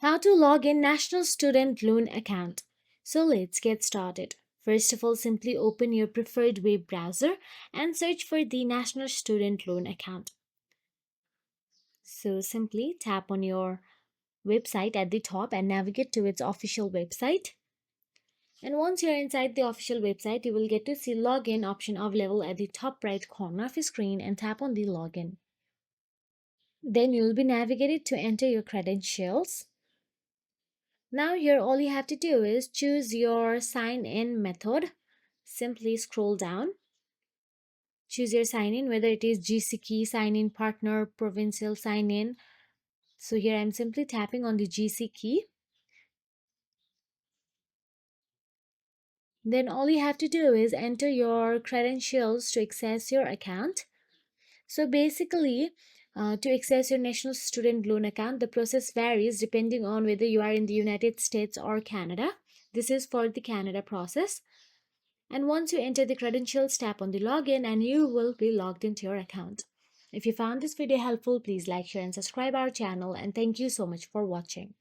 How to log in National Student Loan account. So let's get started. First of all, simply open your preferred web browser and search for the National Student Loan account. So simply tap on your website at the top and navigate to its official website. And once you're inside the official website, you will get to see login option available at the top right corner of your screen and tap on the login. Then you'll be navigated to enter your credentials. Now here all you have to do is choose your sign in method. Simply scroll down. Choose your sign in, whether it is GC key, sign in partner, provincial sign in. So here I'm simply tapping on the GC key. Then all you have to do is enter your credentials to access your account. So basically, to access your National Student Loan account, the process varies depending on whether you are in the United States or Canada. This is for the Canada process. And once you enter the credentials, tap on the login and you will be logged into your account. If you found this video helpful, please like, share and subscribe our channel, and thank you so much for watching.